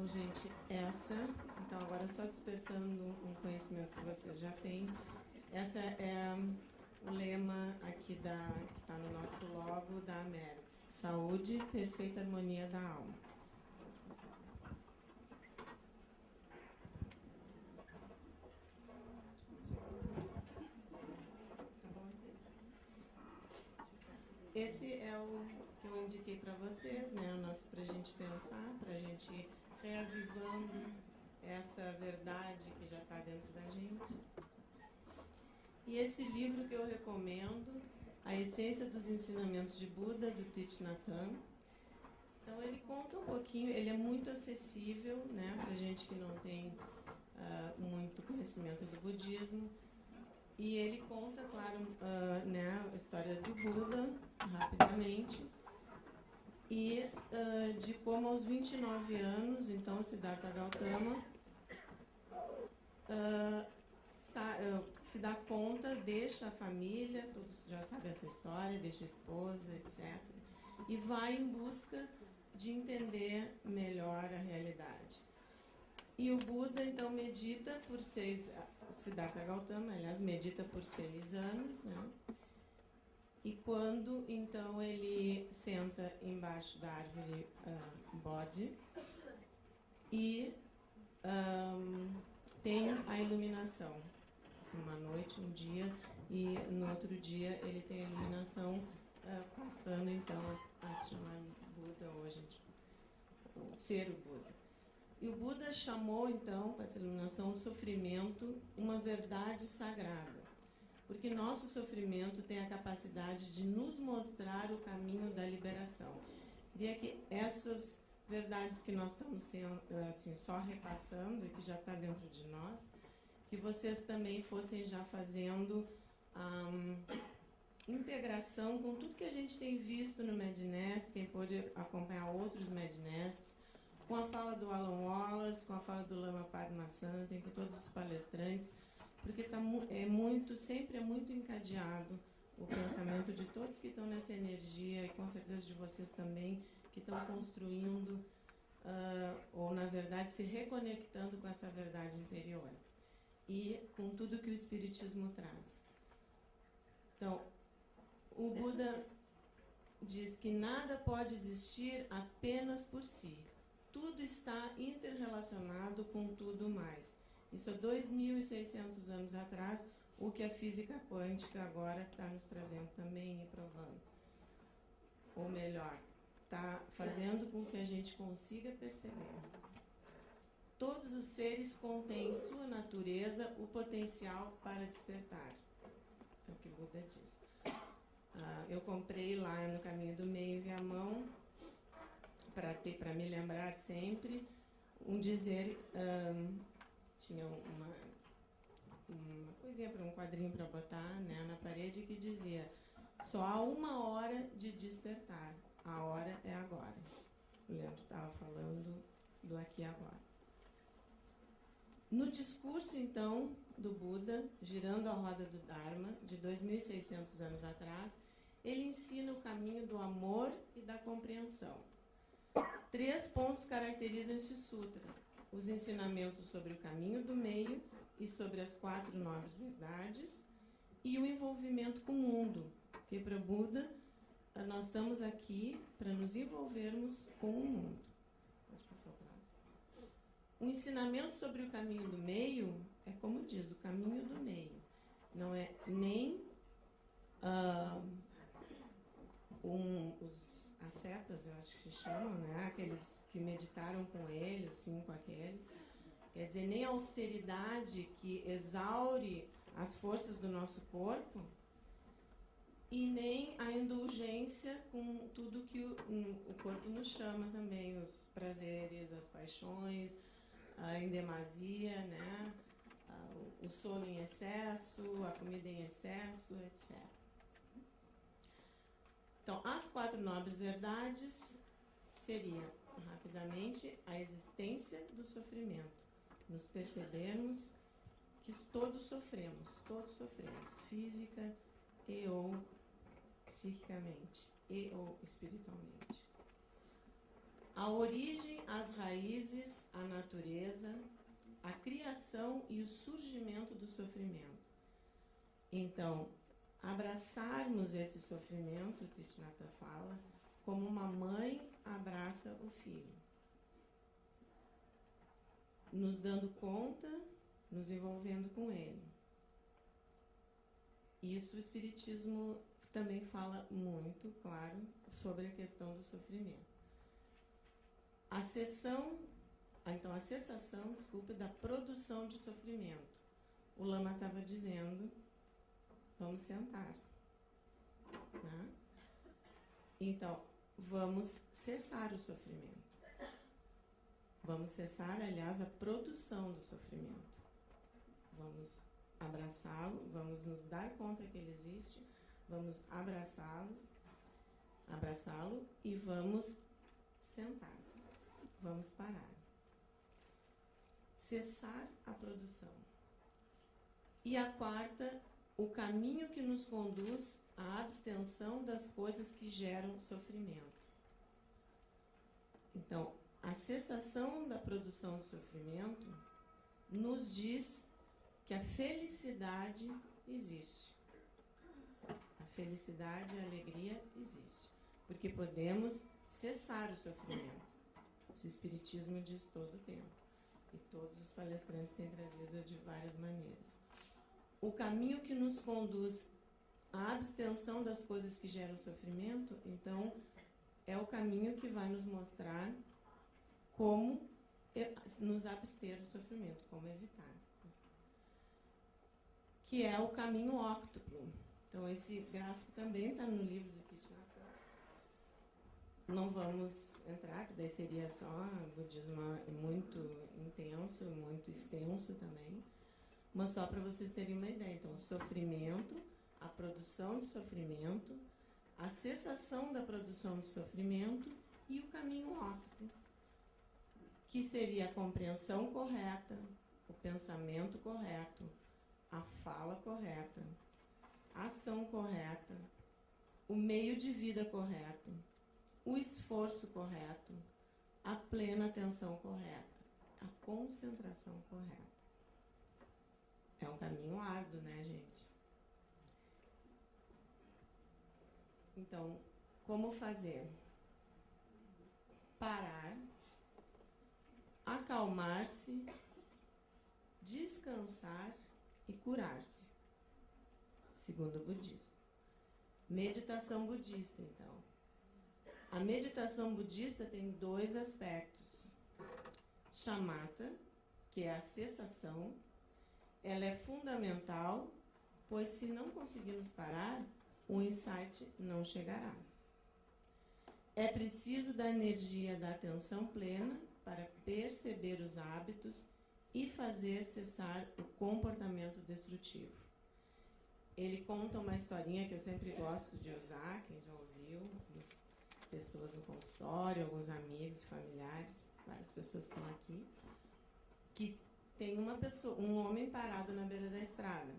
Então, gente, então agora só despertando um conhecimento que vocês já têm, essa é o lema aqui que está no nosso logo da Amerx: saúde, perfeita harmonia da alma. Esse é o que eu indiquei para vocês, né? O nosso para a gente pensar, para a gente ir reavivando essa verdade que já está dentro da gente. E esse livro que eu recomendo, A Essência dos Ensinamentos de Buda, do Thich Nhat Hanh. Então ele conta um pouquinho, ele é muito acessível, né? Para gente que não tem muito conhecimento do budismo. E ele conta, claro, né, a história do Buda, rapidamente, e de como aos 29 anos, então, Siddhartha Gautama se dá conta, deixa a família, todos já sabem essa história, deixa a esposa, etc., e vai em busca de entender melhor a realidade. E o Buda, então, medita por Siddhartha Gautama, aliás, medita por 6 anos, né? E quando, então, ele senta embaixo da árvore Bodhi e tem a iluminação. Uma noite, um dia, e no outro dia ele tem a iluminação, passando, então, a se chamar Buda, ou a gente, ser o Buda. E o Buda chamou, então, com essa iluminação, o sofrimento uma verdade sagrada. Porque nosso sofrimento tem a capacidade de nos mostrar o caminho da liberação. Queria que essas verdades que nós estamos assim, só repassando e que já está dentro de nós, que vocês também fossem já fazendo integração com tudo que a gente tem visto no Mednesp, quem pôde acompanhar outros Mednesps, com a fala do Alan Wallace, com a fala do Lama Padmasambhava, com todos os palestrantes, porque sempre é muito encadeado o pensamento de todos que estão nessa energia, e com certeza de vocês também, que estão construindo, ou na verdade se reconectando com essa verdade interior, e com tudo que o Espiritismo traz. Então, o Buda diz que nada pode existir apenas por si. Tudo está interrelacionado com tudo mais. Isso há 2.600 anos atrás, o que a física quântica agora está nos trazendo também e provando. Ou melhor, está fazendo com que a gente consiga perceber. Todos os seres contêm em sua natureza o potencial para despertar. É o que Buda diz. Eu comprei lá no Caminho do Meio em Viamão, para me lembrar sempre, um dizer, tinha uma coisinha, um quadrinho para botar, né, na parede, que dizia: só há uma hora de despertar, a hora é agora. O Leandro estava falando do aqui e agora. No discurso, então, do Buda, girando a roda do Dharma, de 2.600 anos atrás, ele ensina o caminho do amor e da compreensão. 3 pontos caracterizam este sutra: os ensinamentos sobre o caminho do meio e sobre as 4 nobres verdades, e o envolvimento com o mundo, porque para Buda nós estamos aqui para nos envolvermos com o mundo. Pode passar o próximo. O ensinamento sobre o caminho do meio é, como diz, o caminho do meio. Não é nem os ascetas, eu acho que se chamam, né? Aqueles que meditaram com ele, os 5 aqueles. Quer dizer, nem a austeridade que exaure as forças do nosso corpo, e nem a indulgência com tudo que o corpo nos chama também, os prazeres, as paixões, em demasia, né? O sono em excesso, a comida em excesso, etc. Então, as 4 nobres verdades seria, rapidamente, a existência do sofrimento. Nos percebermos que todos sofremos, física e ou psiquicamente, e ou espiritualmente. a origem, as raízes, a natureza, a criação e o surgimento do sofrimento. Então, abraçarmos esse sofrimento, Thich Nhat Hanh fala, como uma mãe abraça o filho, nos dando conta, nos envolvendo com ele. Isso o Espiritismo também fala muito, claro, sobre a questão do sofrimento. A cessação, da produção de sofrimento. O Lama estava dizendo, vamos sentar. Né? Então, vamos cessar o sofrimento. Vamos cessar, aliás, a produção do sofrimento. Vamos abraçá-lo, vamos nos dar conta que ele existe, vamos abraçá-lo e vamos sentar. Vamos parar. Cessar a produção. E a quarta, o caminho que nos conduz à abstenção das coisas que geram sofrimento. Então, a cessação da produção do sofrimento nos diz que a felicidade existe. A felicidade e a alegria existe. Porque podemos cessar o sofrimento. Isso o Espiritismo diz todo o tempo. E todos os palestrantes têm trazido de várias maneiras. O caminho que nos conduz à abstenção das coisas que geram sofrimento, então, é o caminho que vai nos mostrar como nos abster do sofrimento, como evitar. Que é o caminho óctuplo. Então, esse gráfico também está no livro do Thich Nhat Hanh. Não vamos entrar, porque daí seria só budismo muito intenso, muito extenso também. Mas só para vocês terem uma ideia. Então, o sofrimento, a produção de sofrimento, a cessação da produção de sofrimento e o caminho óctuplo, que seria a compreensão correta, o pensamento correto, a fala correta, a ação correta, o meio de vida correto, o esforço correto, a plena atenção correta, a concentração correta. É um caminho árduo, né, gente? Então, como fazer? Parar, acalmar-se, descansar e curar-se, segundo o budismo. Meditação budista, então. A meditação budista tem dois aspectos. Shamatha, que é a cessação, ela é fundamental, pois se não conseguirmos parar, o insight não chegará. É preciso da energia da atenção plena para perceber os hábitos e fazer cessar o comportamento destrutivo. Ele conta uma historinha que eu sempre gosto de usar, quem já ouviu, pessoas no consultório, alguns amigos, familiares, várias pessoas estão aqui, que tem um homem parado na beira da estrada.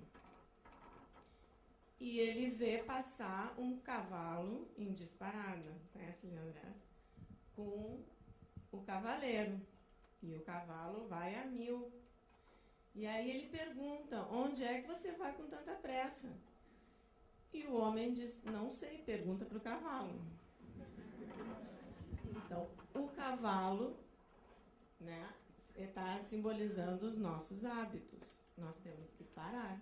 E ele vê passar um cavalo em disparada, conhece, Leandrés? Com o cavaleiro. E o cavalo vai a 1000. E aí ele pergunta, onde é que você vai com tanta pressa? E o homem diz, não sei, pergunta para o cavalo. Então, o cavalo, né, está simbolizando os nossos hábitos. Nós temos que parar.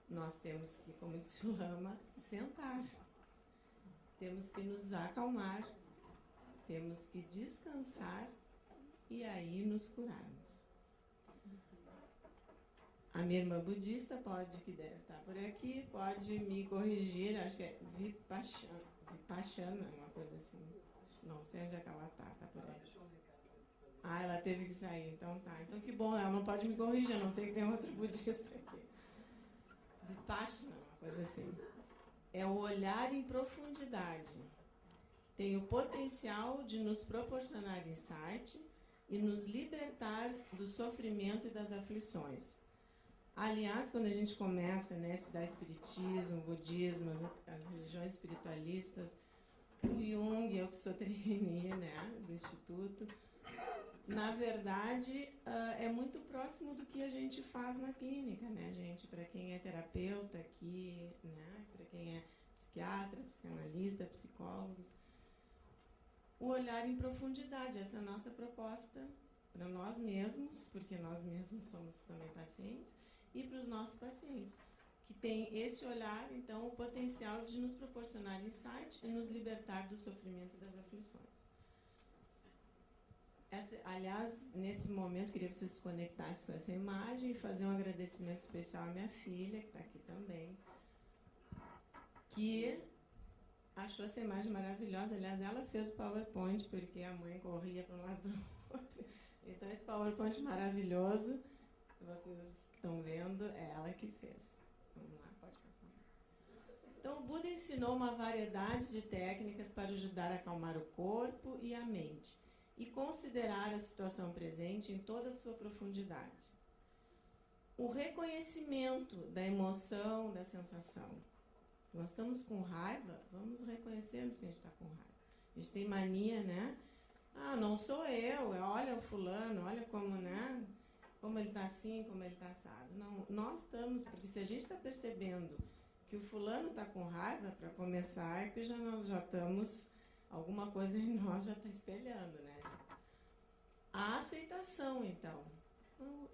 Nós temos que, como disse o Lama, sentar. Temos que nos acalmar. Temos que descansar e aí nos curarmos. A minha irmã budista que deve estar por aqui, pode me corrigir, acho que é Vipassana, uma coisa assim. Não sei onde é que ela está por aí. Ah, ela teve que sair, então tá. Então que bom, ela não pode me corrigir, a não sei que tem outro budista aqui. Vipassana, uma coisa assim. É o olhar em profundidade. Tem o potencial de nos proporcionar insight e nos libertar do sofrimento e das aflições. Aliás, quando a gente começa, né, a estudar espiritismo, budismo, as religiões espiritualistas, o Jung, eu que sou trainee, né, do Instituto, na verdade, é muito próximo do que a gente faz na clínica, né, gente? Para quem é terapeuta aqui, né, para quem é psiquiatra, psicanalista, psicólogos, o olhar em profundidade, essa é a nossa proposta para nós mesmos, porque nós mesmos somos também pacientes, e para os nossos pacientes, que tem esse olhar, então, o potencial de nos proporcionar insight e nos libertar do sofrimento e das aflições. Aliás, nesse momento, queria que vocês se conectassem com essa imagem e fazer um agradecimento especial à minha filha, que está aqui também, que achou essa imagem maravilhosa. Aliás, ela fez o PowerPoint, porque a mãe corria para um lado e para o outro. Então, esse PowerPoint maravilhoso, que vocês estão vendo, é ela que fez. Vamos lá, pode passar. Então, o Buda ensinou uma variedade de técnicas para ajudar a acalmar o corpo e a mente, e considerar a situação presente em toda a sua profundidade. O reconhecimento da emoção, da sensação. Nós estamos com raiva, vamos reconhecermos que a gente está com raiva. A gente tem mania, né? Ah, não sou eu, olha o fulano, olha como, né? Como ele está assim, como ele está assado. Não, nós estamos, porque se a gente está percebendo que o fulano está com raiva, para começar, é que nós já estamos, alguma coisa em nós já está espelhando, né? A aceitação, então.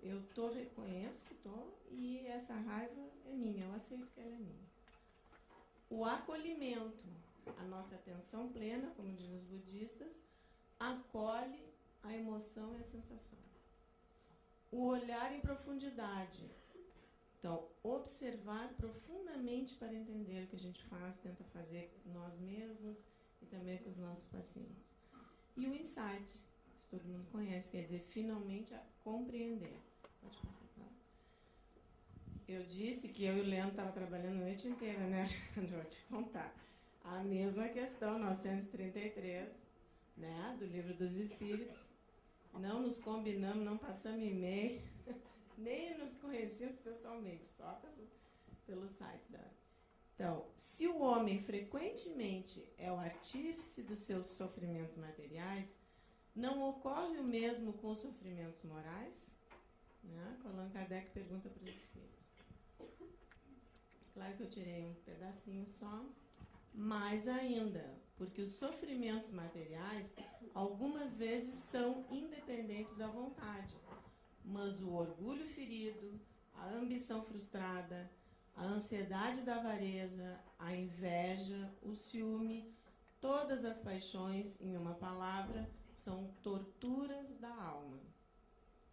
Eu reconheço que estou e essa raiva é minha, eu aceito que ela é minha. O acolhimento, a nossa atenção plena, como dizem os budistas, acolhe a emoção e a sensação. O olhar em profundidade. Então, observar profundamente para entender o que a gente faz, tenta fazer nós mesmos e também com os nossos pacientes. E o insight, que todo mundo conhece, quer dizer, finalmente compreender. Pode passar a próxima. Eu disse que eu e o Leandro estavam trabalhando a noite inteira, né, Leandro? Vou te contar. A mesma questão, 933, né, do Livro dos Espíritos. Não nos combinamos, não passamos e-mail, nem nos conhecíamos pessoalmente, só pelo site da... Então, se o homem frequentemente é o artífice dos seus sofrimentos materiais, não ocorre o mesmo com os sofrimentos morais? Né? Allan Kardec pergunta para os espíritos. Claro que eu tirei um pedacinho só. Mais ainda, porque os sofrimentos materiais, algumas vezes, são independentes da vontade. Mas o orgulho ferido, a ambição frustrada, a ansiedade da avareza, a inveja, o ciúme, todas as paixões, em uma palavra, são torturas da alma.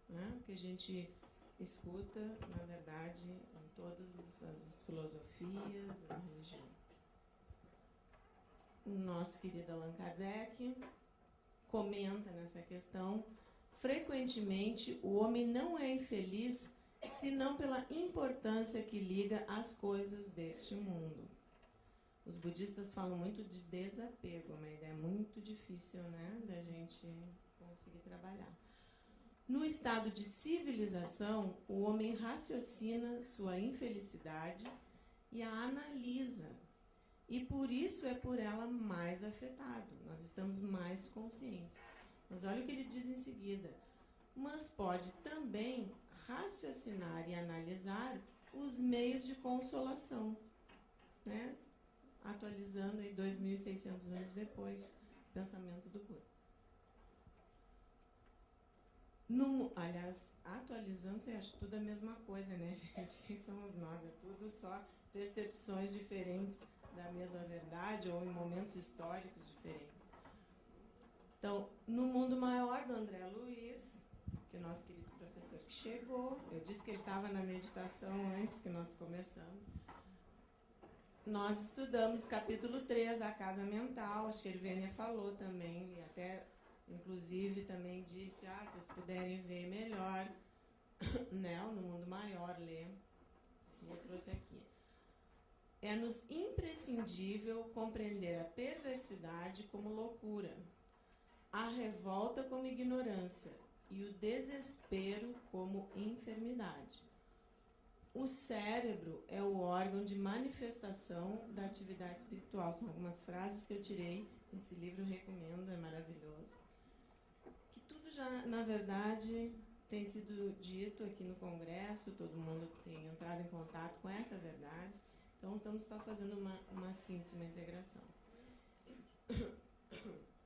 Né? Que a gente escuta, na verdade, em todas as filosofias, as religiões. O nosso querido Allan Kardec comenta nessa questão: frequentemente o homem não é infeliz senão pela importância que liga às coisas deste mundo. Os budistas falam muito de desapego, uma ideia muito difícil, né, da gente conseguir trabalhar. No estado de civilização, o homem raciocina sua infelicidade e a analisa. E por isso é por ela mais afetado. Nós estamos mais conscientes. Mas olha o que ele diz em seguida. Mas pode também raciocinar e analisar os meios de consolação, né? Atualizando aí 2.600 anos depois o pensamento do Buda. Aliás, atualizando, você acha tudo a mesma coisa, né, gente? Quem somos nós? É tudo só percepções diferentes da mesma verdade ou em momentos históricos diferentes. Então, no mundo maior do André Luiz, que é o nosso querido professor que chegou, eu disse que ele estava na meditação antes que nós começamos. Nós estudamos capítulo 3, a casa mental, acho que a Irvênia falou também, e até, inclusive, também disse, se vocês puderem ver melhor, né, no mundo maior, ler. Eu trouxe aqui. É-nos imprescindível compreender a perversidade como loucura, a revolta como ignorância e o desespero como enfermidade. o cérebro é o órgão de manifestação da atividade espiritual. São algumas frases que eu tirei. Esse livro eu recomendo, é maravilhoso. Que tudo já, na verdade, tem sido dito aqui no Congresso, todo mundo tem entrado em contato com essa verdade. Então, estamos só fazendo uma síntese, uma integração.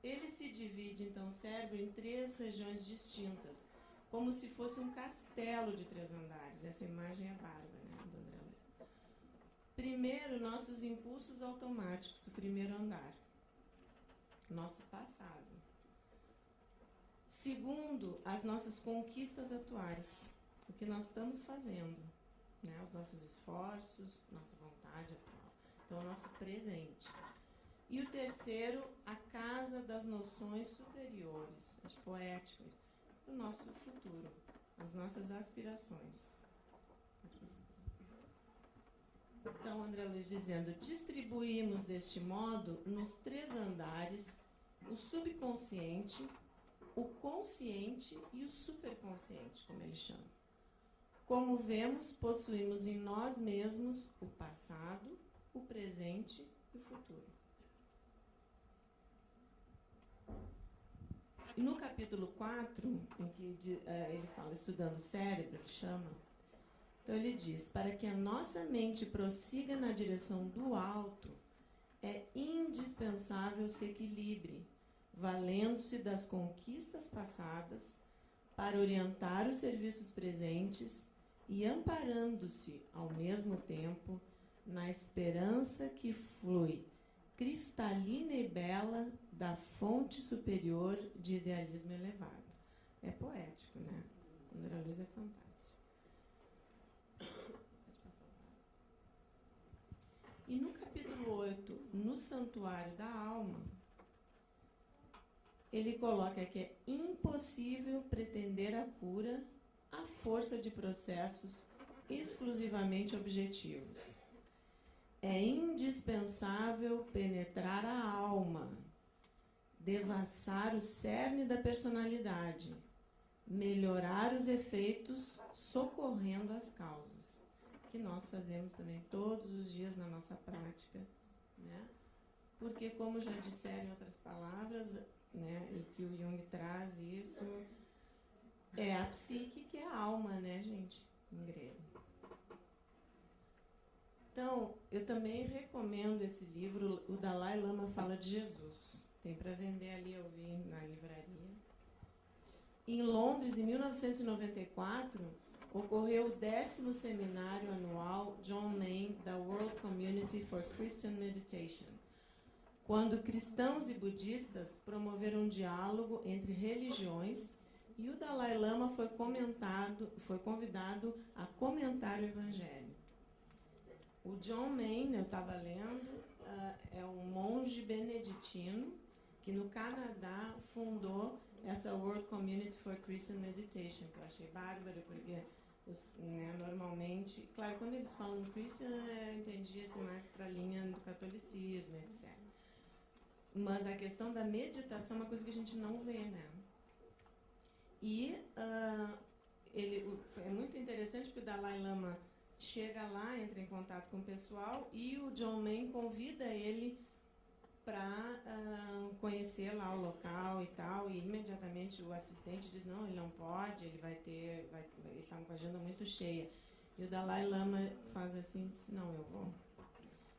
Ele se divide, então, o cérebro em 3 regiões distintas, como se fosse um castelo de 3 andares. Essa imagem é bárbara, né, do André Luiz. Primeiro, nossos impulsos automáticos, o primeiro andar. Nosso passado. Segundo, as nossas conquistas atuais, o que nós estamos fazendo, né, os nossos esforços, nossa vontade atual. Então, o nosso presente. E o terceiro, a casa das noções superiores, as poéticas, o nosso futuro, as nossas aspirações. Então, André Luiz dizendo, distribuímos deste modo, nos 3 andares, o subconsciente, o consciente e o superconsciente, como ele chama. Como vemos, possuímos em nós mesmos o passado, o presente e o futuro. E no capítulo 4, em que ele fala estudando o cérebro, ele chama, então ele diz, para que a nossa mente prossiga na direção do alto, é indispensável se equilibre, valendo-se das conquistas passadas para orientar os serviços presentes e amparando-se, ao mesmo tempo, na esperança que flui cristalina e bela da fonte superior de idealismo elevado. É poético, né? André Luiz é fantástico. Pode passar o próximo. E no capítulo 8, no Santuário da Alma, ele coloca que é impossível pretender a cura à força de processos exclusivamente objetivos. É indispensável penetrar a alma, devassar o cerne da personalidade, melhorar os efeitos, socorrendo as causas, que nós fazemos também todos os dias na nossa prática, né? Porque, como já disseram em outras palavras, né, e que o Jung traz isso, é a psique que é a alma, né, gente, em grego. Então, eu também recomendo esse livro, o Dalai Lama Fala de Jesus. Tem para vender ali, eu vi na livraria. Em Londres, em 1994, ocorreu o 10º seminário anual John Main da World Community for Christian Meditation, quando cristãos e budistas promoveram um diálogo entre religiões e o Dalai Lama foi convidado a comentar o Evangelho. O John Main, eu estava lendo, é um monge beneditino que no Canadá fundou essa World Community for Christian Meditation, que eu achei bárbaro, porque normalmente, claro, quando eles falam Christian, entendia-se mais para a linha do catolicismo, etc. Mas a questão da meditação é uma coisa que a gente não vê, né? E é muito interessante porque o Dalai Lama chega lá, entra em contato com o pessoal e o John Main convida ele para conhecer lá o local e tal, e imediatamente o assistente diz, não, ele não pode, ele está com a agenda muito cheia. E o Dalai Lama faz assim, disse, não, eu vou.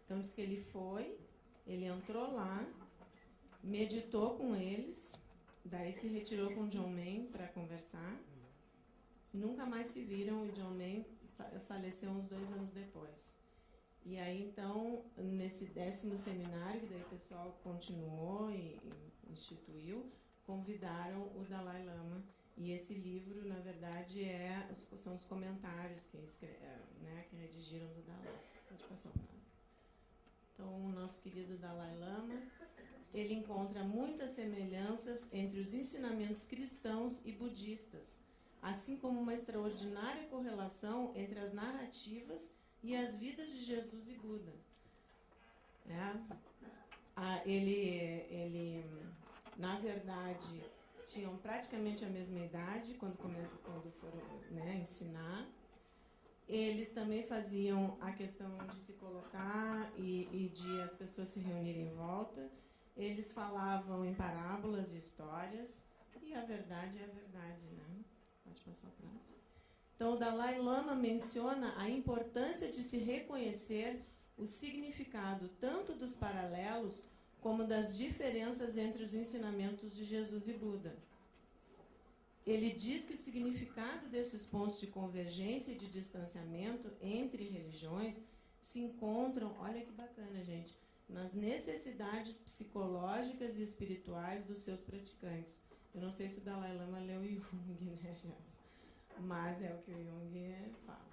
Então diz que ele foi, ele entrou lá, meditou com eles, daí se retirou com o John Main para conversar, nunca mais se viram, o John Main faleceu uns 2 anos depois. E aí, então, nesse 10º seminário, que daí o pessoal continuou e instituiu, convidaram o Dalai Lama. E esse livro, na verdade, são os comentários que redigiram do Dalai. Pode passar o próximo. Então, o nosso querido Dalai Lama, ele encontra muitas semelhanças entre os ensinamentos cristãos e budistas, assim como uma extraordinária correlação entre as narrativas e as vidas de Jesus e Buda. Ele, na verdade, tinham praticamente a mesma idade quando foram ensinar. Eles também faziam a questão de se colocar e de as pessoas se reunirem em volta. Eles falavam em parábolas e histórias. E a verdade é a verdade, né? Pode passar a próxima. Então, o Dalai Lama menciona a importância de se reconhecer o significado tanto dos paralelos como das diferenças entre os ensinamentos de Jesus e Buda. Ele diz que o significado desses pontos de convergência e de distanciamento entre religiões se encontram, olha que bacana, gente, nas necessidades psicológicas e espirituais dos seus praticantes. Eu não sei se o Dalai Lama leu Jung, né, Gelson? Mas é o que o Jung fala.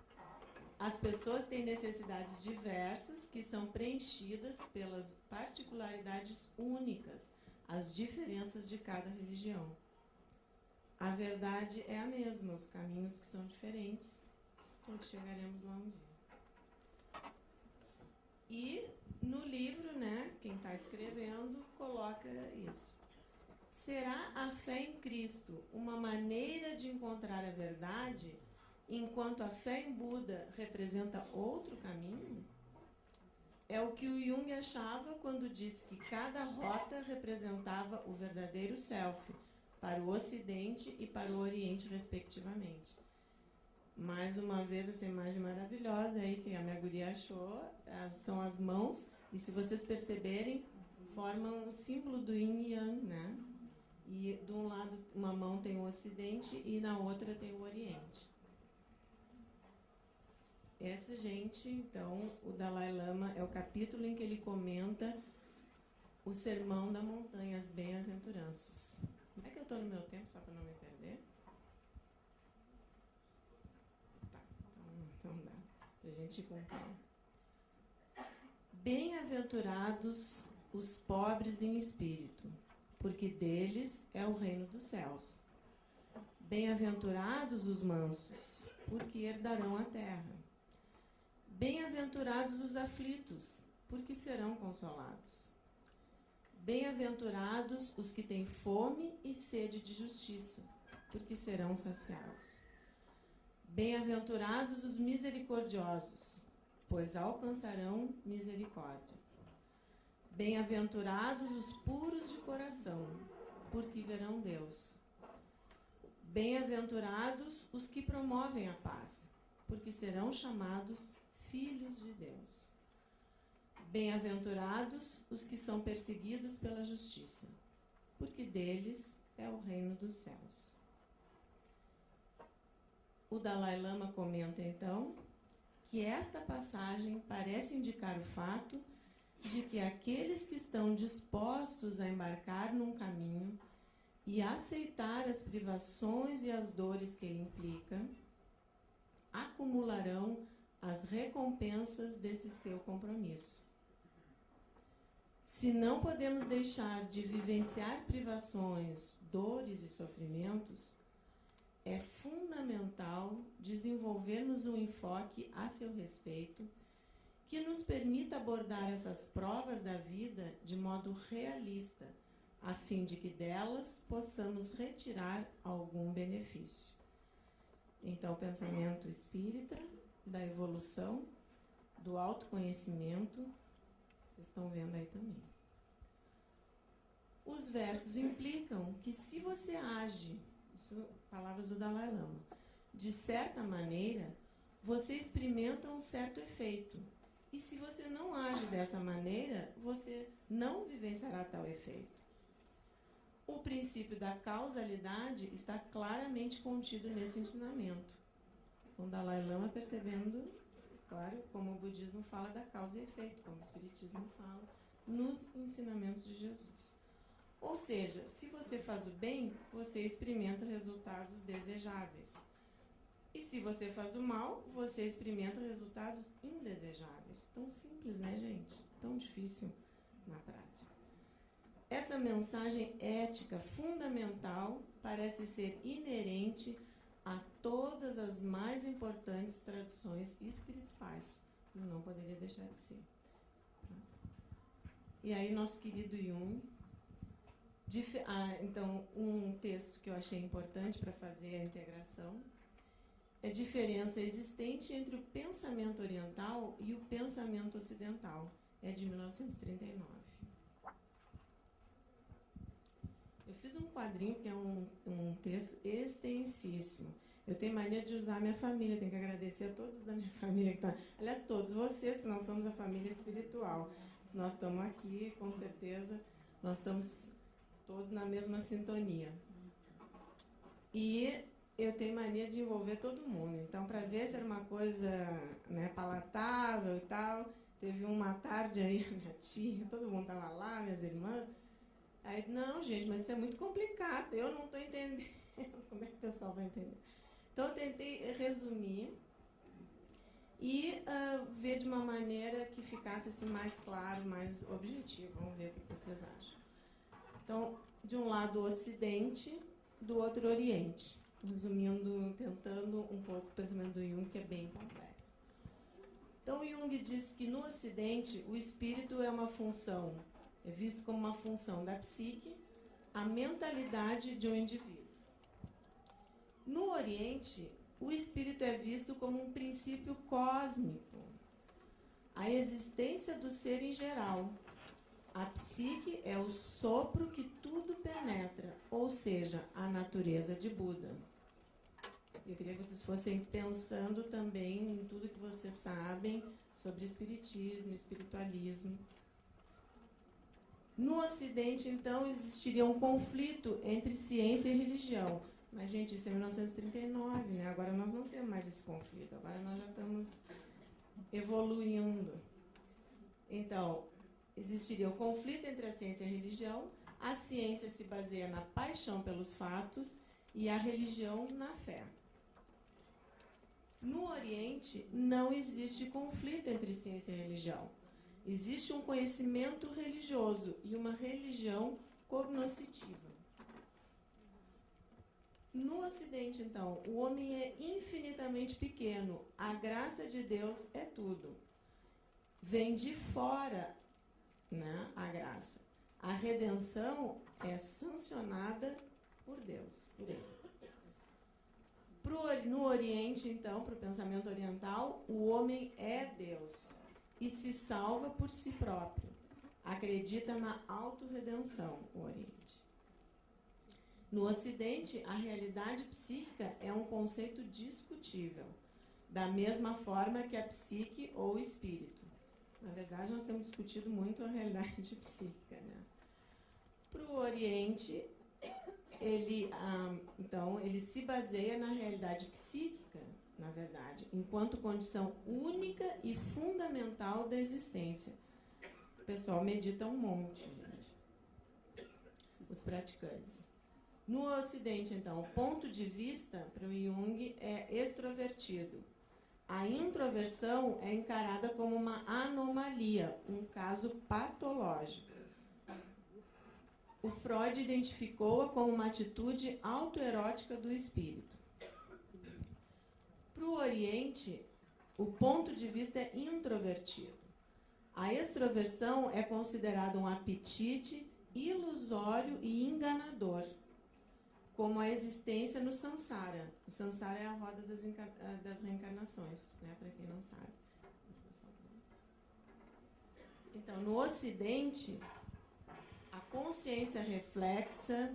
As pessoas têm necessidades diversas que são preenchidas pelas particularidades únicas, as diferenças de cada religião. A verdade é a mesma, os caminhos que são diferentes, todos chegaremos lá um dia. E no livro, né, quem está escrevendo coloca isso. Será a fé em Cristo uma maneira de encontrar a verdade, enquanto a fé em Buda representa outro caminho? É o que o Jung achava quando disse que cada rota representava o verdadeiro self, para o Ocidente e para o Oriente, respectivamente. Mais uma vez, essa imagem maravilhosa aí que a minha guria achou, são as mãos, e se vocês perceberem, formam o símbolo do Yin e Yang, né? E de um lado, uma mão tem o Ocidente e na outra tem o Oriente. Essa, gente, então, o Dalai Lama é o capítulo em que ele comenta o Sermão da Montanha, as Bem-aventuranças. Como é que eu estou no meu tempo, só para não me perder? Tá, então dá para a gente cumprir. Bem-aventurados os pobres em espírito, porque deles é o reino dos céus. Bem-aventurados os mansos, porque herdarão a terra. Bem-aventurados os aflitos, porque serão consolados. Bem-aventurados os que têm fome e sede de justiça, porque serão saciados. Bem-aventurados os misericordiosos, pois alcançarão misericórdia. Bem-aventurados os puros de coração, porque verão Deus. Bem-aventurados os que promovem a paz, porque serão chamados filhos de Deus. Bem-aventurados os que são perseguidos pela justiça, porque deles é o reino dos céus. O Dalai Lama comenta, então, que esta passagem parece indicar o fato de que aqueles que estão dispostos a embarcar num caminho e aceitar as privações e as dores que ele implica, acumularão as recompensas desse seu compromisso. Se não podemos deixar de vivenciar privações, dores e sofrimentos, é fundamental desenvolvermos um enfoque a seu respeito que nos permita abordar essas provas da vida de modo realista, a fim de que delas possamos retirar algum benefício. Então, o pensamento espírita, da evolução, do autoconhecimento, vocês estão vendo aí também. Os versos implicam que se você age, isso, palavras do Dalai Lama, de certa maneira, você experimenta um certo efeito. E se você não age dessa maneira, você não vivenciará tal efeito. O princípio da causalidade está claramente contido nesse ensinamento. O Dalai Lama percebendo, claro, como o budismo fala da causa e efeito, como o espiritismo fala nos ensinamentos de Jesus. Ou seja, se você faz o bem, você experimenta resultados desejáveis. E se você faz o mal, você experimenta resultados indesejáveis. Tão simples, né, gente? Tão difícil na prática. Essa mensagem ética fundamental parece ser inerente a todas as mais importantes tradições espirituais. Não poderia deixar de ser. E aí, nosso querido Jung. Então, um texto que eu achei importante para fazer a integração a diferença existente entre o pensamento oriental e o pensamento ocidental. É de 1939. Eu fiz um quadrinho, que é um texto extensíssimo. Eu tenho mania de usar a minha família, tenho que agradecer a todos da minha família que estão. Aliás, todos vocês, que nós somos a família espiritual. Se nós estamos aqui, com certeza, nós estamos todos na mesma sintonia. E eu tenho mania de envolver todo mundo. Então, para ver se era uma coisa, né, palatável e tal, teve uma tarde aí, minha tia, todo mundo estava lá, minhas irmãs. Aí, não, gente, mas isso é muito complicado, eu não estou entendendo. Como é que o pessoal vai entender? Então, eu tentei resumir e ver de uma maneira que ficasse assim, mais claro, mais objetivo. Vamos ver o que vocês acham. Então, de um lado o Ocidente, do outro o Oriente. Resumindo, tentando um pouco o pensamento do Jung, que é bem complexo. Então, Jung diz que no Ocidente o espírito é uma função, é visto como uma função da psique, a mentalidade de um indivíduo. No Oriente, o espírito é visto como um princípio cósmico, a existência do ser em geral. A psique é o sopro que tudo penetra, ou seja, a natureza de Buda. Eu queria que vocês fossem pensando também em tudo que vocês sabem sobre espiritismo, espiritualismo. No Ocidente, então, existiria um conflito entre ciência e religião. Mas, gente, isso é 1939, né? Agora nós não temos mais esse conflito, agora nós já estamos evoluindo. Então, existiria o conflito entre a ciência e a religião. A ciência se baseia na paixão pelos fatos e a religião na fé. No Oriente, não existe conflito entre ciência e religião. Existe um conhecimento religioso e uma religião cognoscitiva. No Ocidente, então, o homem é infinitamente pequeno. A graça de Deus é tudo. Vem de fora, né, a graça. A redenção é sancionada por Deus, por Ele. No Oriente, então, para o pensamento oriental, o homem é Deus e se salva por si próprio. Acredita na autorredenção, o Oriente. No Ocidente, a realidade psíquica é um conceito discutível, da mesma forma que a psique ou o espírito. Na verdade, nós temos discutido muito a realidade psíquica, né? Para o Oriente, então, ele se baseia na realidade psíquica, na verdade, enquanto condição única e fundamental da existência. O pessoal medita um monte, gente. Os praticantes. No Ocidente, então, o ponto de vista para o Jung é extrovertido. A introversão é encarada como uma anomalia, um caso patológico. O Freud identificou-a como uma atitude autoerótica do espírito. Para o Oriente, o ponto de vista é introvertido. A extroversão é considerada um apetite ilusório e enganador, como a existência no samsara. O samsara é a roda das reencarnações, né, para quem não sabe. Então, no Ocidente, a consciência reflexa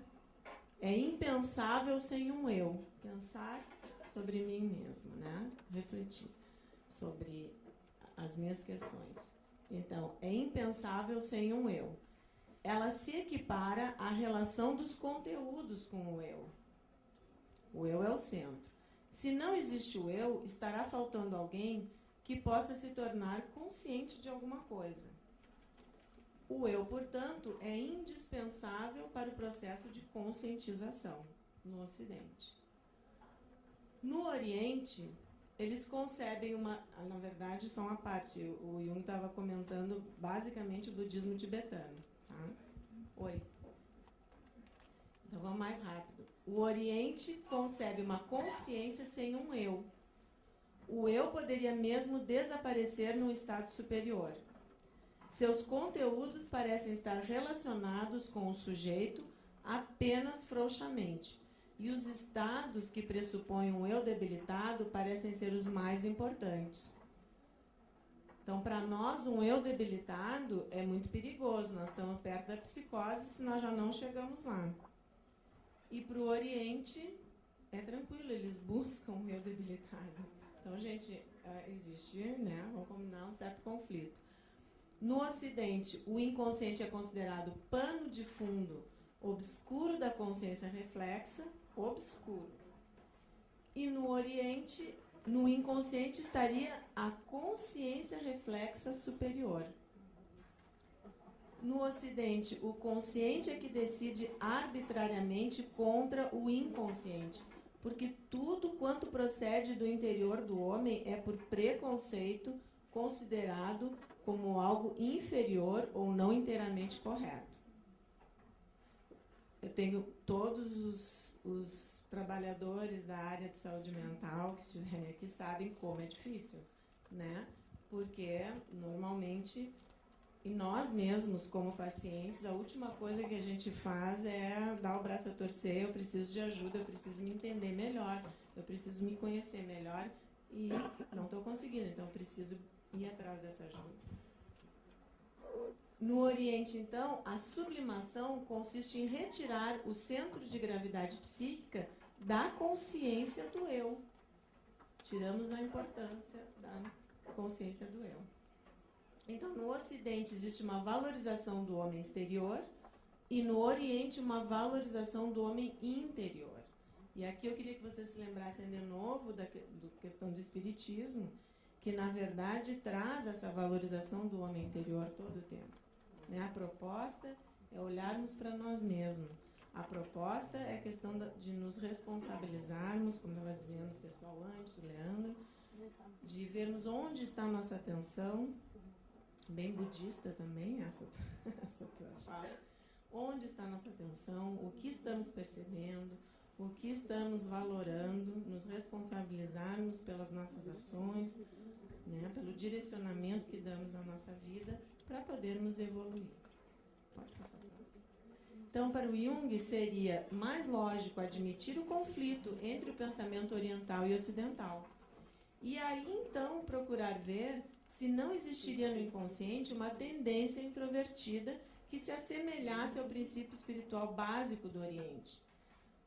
é impensável sem um eu. Pensar sobre mim mesmo, né? Refletir sobre as minhas questões. Então, é impensável sem um eu. Ela se equipara à relação dos conteúdos com o eu. O eu é o centro. Se não existe o eu, estará faltando alguém que possa se tornar consciente de alguma coisa. O eu, portanto, é indispensável para o processo de conscientização no Ocidente. No Oriente, eles concebem na verdade, só uma parte. O Jung estava comentando basicamente o budismo tibetano. Tá? Oi. Então vamos mais rápido. O Oriente concebe uma consciência sem um eu. O eu poderia mesmo desaparecer num estado superior. Seus conteúdos parecem estar relacionados com o sujeito apenas frouxamente, E os estados que pressupõem um eu debilitado parecem ser os mais importantes. Então, para nós, um eu debilitado é muito perigoso. Nós estamos perto da psicose se nós já não chegamos lá. E para o Oriente, é tranquilo, eles buscam um eu debilitado. Então, gente, existe, né, vamos combinar, um certo conflito. No Ocidente, o inconsciente é considerado pano de fundo obscuro da consciência reflexa, obscuro. E no Oriente, no inconsciente estaria a consciência reflexa superior. No Ocidente, o consciente é que decide arbitrariamente contra o inconsciente, porque tudo quanto procede do interior do homem é por preconceito considerado como algo inferior ou não inteiramente correto. Eu tenho todos os trabalhadores da área de saúde mental que estiverem aqui sabem como é difícil, né? Porque normalmente, e nós mesmos como pacientes, a última coisa que a gente faz é dar o braço a torcer. Eu preciso de ajuda, eu preciso me entender melhor, eu preciso me conhecer melhor e não estou conseguindo, então eu preciso ir atrás dessa ajuda. No Oriente, então, a sublimação consiste em retirar o centro de gravidade psíquica da consciência do eu. Tiramos a importância da consciência do eu. Então, no Ocidente existe uma valorização do homem exterior e no Oriente uma valorização do homem interior. E aqui eu queria que vocês se lembrassem de novo da questão do espiritismo, que na verdade traz essa valorização do homem interior todo o tempo. Né? A proposta é olharmos para nós mesmos. A proposta é a questão de nos responsabilizarmos, como estava dizendo o pessoal antes, o Leandro, de vermos onde está a nossa atenção, bem budista também, essa tua fala. Onde está a nossa atenção, o que estamos percebendo, o que estamos valorando, nos responsabilizarmos pelas nossas ações, né, pelo direcionamento que damos à nossa vida para podermos evoluir. Pode passar para nós. Então, para o Jung, seria mais lógico admitir o conflito entre o pensamento oriental e ocidental. E aí, então, procurar ver se não existiria no inconsciente uma tendência introvertida que se assemelhasse ao princípio espiritual básico do Oriente.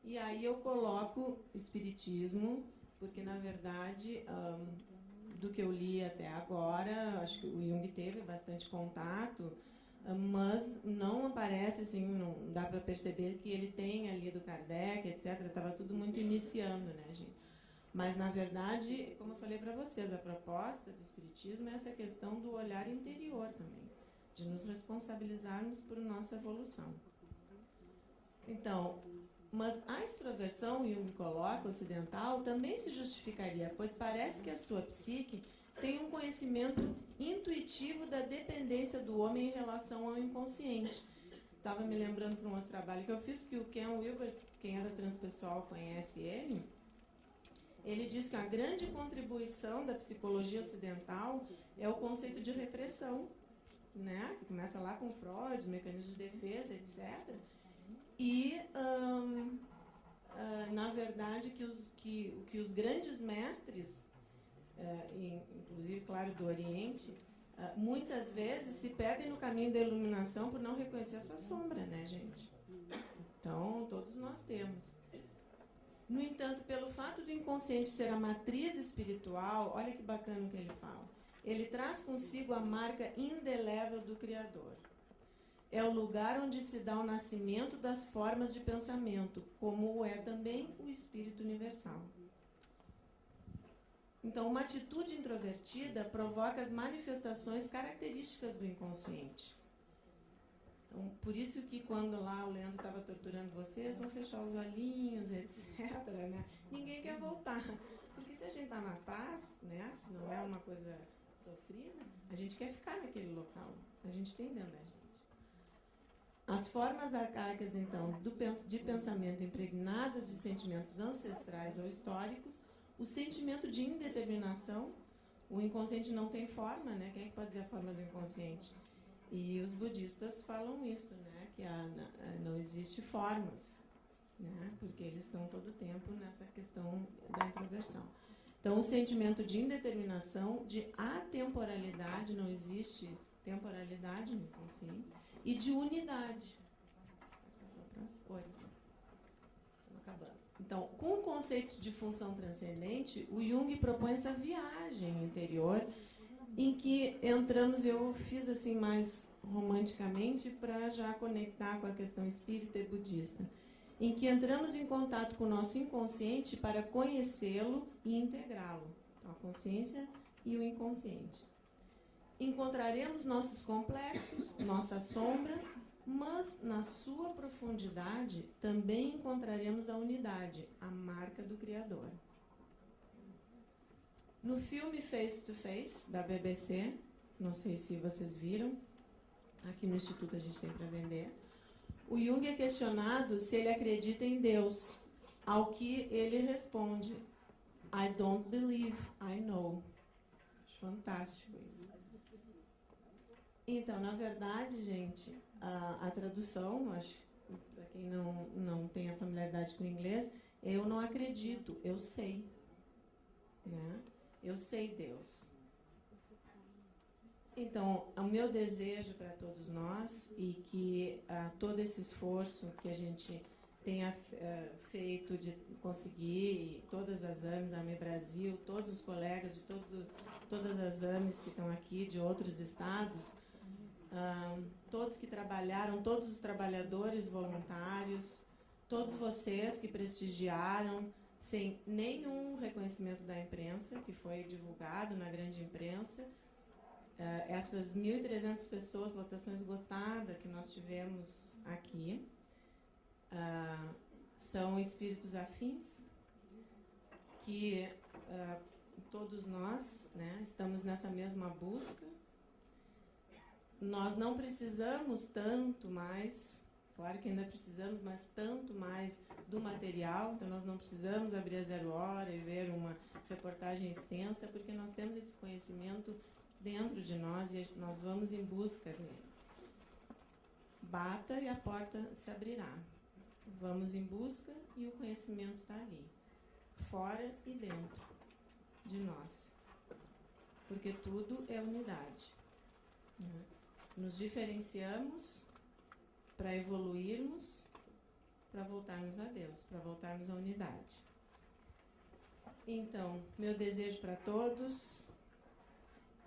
E aí eu coloco espiritismo, porque, na verdade, do que eu li até agora, acho que o Jung teve bastante contato, mas não aparece, assim, não dá para perceber que ele tem ali do Kardec, etc. Estava tudo muito iniciando, né, gente? Mas, na verdade, como eu falei para vocês, a proposta do espiritismo é essa questão do olhar interior também, de nos responsabilizarmos por nossa evolução. Então, mas a extroversão, Jung coloca, ocidental, também se justificaria, pois parece que a sua psique tem um conhecimento intuitivo da dependência do homem em relação ao inconsciente. Estava me lembrando para um outro trabalho que eu fiz, que o Ken Wilber, quem é da transpessoal conhece ele, ele diz que a grande contribuição da psicologia ocidental é o conceito de repressão, né, que começa lá com Freud, os mecanismos de defesa, etc., e, na verdade, que os grandes mestres, inclusive, claro, do Oriente, muitas vezes se perdem no caminho da iluminação por não reconhecer a sua sombra, né, gente? Então, todos nós temos. No entanto, pelo fato do inconsciente ser a matriz espiritual, olha que bacana o que ele fala, ele traz consigo a marca indelével do Criador. É o lugar onde se dá o nascimento das formas de pensamento, como é também o Espírito Universal. Então, uma atitude introvertida provoca as manifestações características do inconsciente. Então, por isso que quando lá o Leandro estava torturando vocês, vão fechar os olhinhos, etc., né? Ninguém quer voltar. Porque se a gente está na paz, né, se não é uma coisa sofrida, a gente quer ficar naquele local. A gente tem dentro da gente. As formas arcaicas, então, de pensamento impregnadas de sentimentos ancestrais ou históricos, o sentimento de indeterminação, o inconsciente não tem forma, né? Quem é que pode dizer a forma do inconsciente? E os budistas falam isso, né? Que não existe formas, né? Porque eles estão todo o tempo nessa questão da introversão. Então, o sentimento de indeterminação, de atemporalidade, não existe temporalidade no inconsciente, e de unidade. Oi. Acabando. Então, com o conceito de função transcendente, o Jung propõe essa viagem interior em que entramos, eu fiz assim mais romanticamente para já conectar com a questão espírita e budista, em que entramos em contato com o nosso inconsciente para conhecê-lo e integrá-lo. Então, a consciência e o inconsciente. Encontraremos nossos complexos, nossa sombra, mas na sua profundidade também encontraremos a unidade, a marca do Criador. No filme Face to Face, da BBC, não sei se vocês viram, aqui no Instituto a gente tem para vender, o Jung é questionado se ele acredita em Deus, ao que ele responde, I don't believe, I know. Acho fantástico isso. Então, na verdade, gente, a tradução, acho, para quem não tem a familiaridade com o inglês, eu não acredito, eu sei. Né? Eu sei Deus. Então, o meu desejo para todos nós, e que todo esse esforço que a gente tenha feito de conseguir, todas as AMES, AME Brasil, todos os colegas de todas as AMES que estão aqui, de outros estados, todos que trabalharam, todos os trabalhadores voluntários, todos vocês que prestigiaram, sem nenhum reconhecimento da imprensa, que foi divulgado na grande imprensa, essas 1.300 pessoas, lotação esgotada que nós tivemos aqui, são espíritos afins, que todos nós, né, estamos nessa mesma busca. Nós não precisamos tanto mais, claro que ainda precisamos, mas tanto mais do material, então nós não precisamos abrir a 0 hora e ver uma reportagem extensa, porque nós temos esse conhecimento dentro de nós e nós vamos em busca dele. Bata e a porta se abrirá. Vamos em busca e o conhecimento está ali, fora e dentro de nós, porque tudo é unidade. Né? Nos diferenciamos para evoluirmos, para voltarmos a Deus, para voltarmos à unidade. Então, meu desejo para todos,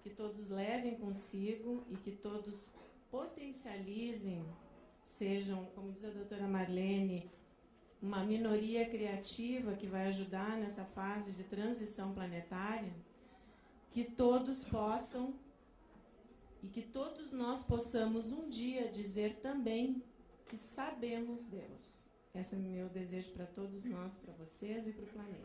que todos levem consigo e que todos potencializem, sejam, como diz a doutora Marlene, uma minoria criativa que vai ajudar nessa fase de transição planetária, que todos possam e que todos nós possamos um dia dizer também que sabemos Deus. Esse é o meu desejo para todos nós, para vocês e para o planeta.